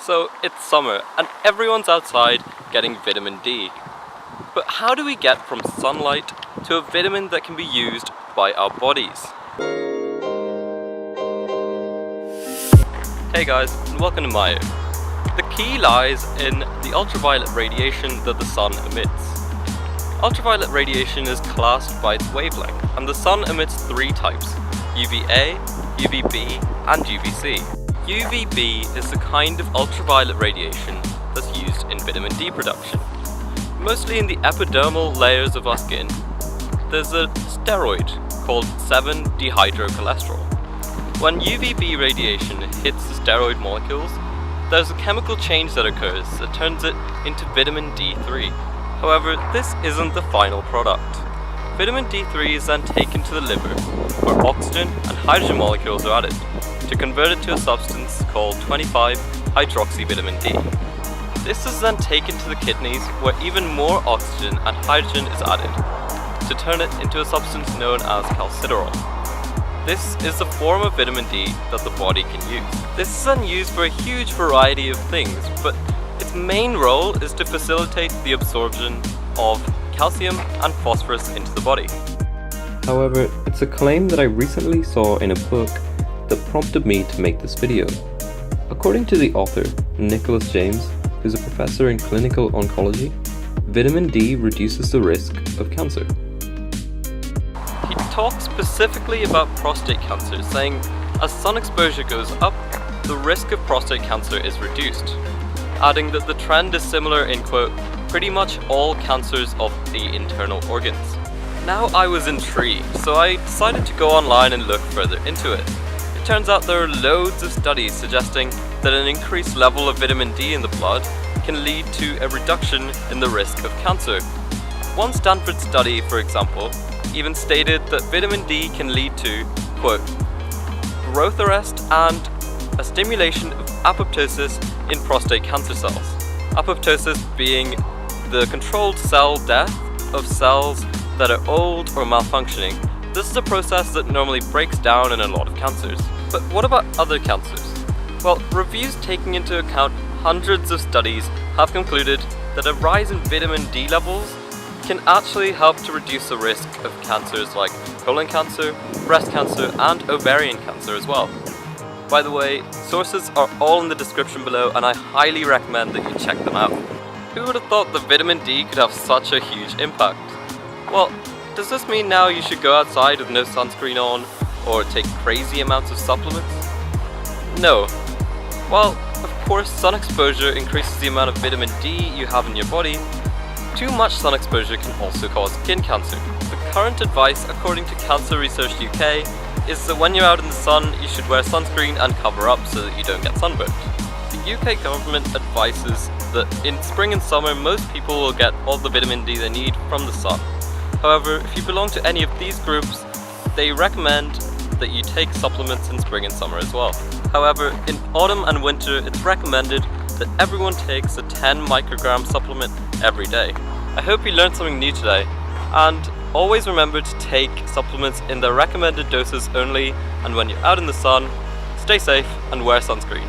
So it's summer and everyone's outside getting vitamin D. But how do we get from sunlight to a vitamin that can be used by our bodies? Hey guys, and welcome to Mayo. The key lies in the ultraviolet radiation that the sun emits. Ultraviolet radiation is classed by its wavelength, and the sun emits three types: UVA, UVB and UVC. UVB is the kind of ultraviolet radiation that's used in vitamin D production. Mostly in the epidermal layers of our skin, there's a steroid called 7-dehydrocholesterol. When UVB radiation hits the steroid molecules, there's a chemical change that occurs that turns it into vitamin D3. However, this isn't the final product. Vitamin D3 is then taken to the liver, where oxygen and hydrogen molecules are added, to convert it to a substance called 25-hydroxyvitamin D. This is then taken to the kidneys, where even more oxygen and hydrogen is added, to turn it into a substance known as calciferol. This is the form of vitamin D that the body can use. This is then used for a huge variety of things, but its main role is to facilitate the absorption of calcium and phosphorus into the body. However, it's a claim that I recently saw in a book that prompted me to make this video. According to the author, Nicholas James, who's a professor in clinical oncology, vitamin D reduces the risk of cancer. He talks specifically about prostate cancer, saying as sun exposure goes up, the risk of prostate cancer is reduced, adding that the trend is similar in, quote, pretty much all cancers of the internal organs. Now I was intrigued, so I decided to go online and look further into it. It turns out there are loads of studies suggesting that an increased level of vitamin D in the blood can lead to a reduction in the risk of cancer. One Stanford study, for example, even stated that vitamin D can lead to, quote, growth arrest and a stimulation of apoptosis in prostate cancer cells. Apoptosis being the controlled cell death of cells that are old or malfunctioning. This is a process that normally breaks down in a lot of cancers. But what about other cancers? Well, reviews taking into account hundreds of studies have concluded that a rise in vitamin D levels can actually help to reduce the risk of cancers like colon cancer, breast cancer and ovarian cancer as well. By the way, sources are all in the description below and I highly recommend that you check them out. Who would have thought that vitamin D could have such a huge impact? Well, does this mean now you should go outside with no sunscreen on or take crazy amounts of supplements? No. While, of course, sun exposure increases the amount of vitamin D you have in your body, too much sun exposure can also cause skin cancer. The current advice, according to Cancer Research UK, is that when you're out in the sun, you should wear sunscreen and cover up so that you don't get sunburned. The UK government advises that in spring and summer, most people will get all the vitamin D they need from the sun. However, if you belong to any of these groups, they recommend that you take supplements in spring and summer as well. However, in autumn and winter, it's recommended that everyone takes a 10 microgram supplement every day. I hope you learned something new today, and always remember to take supplements in the recommended doses only, and when you're out in the sun, stay safe and wear sunscreen.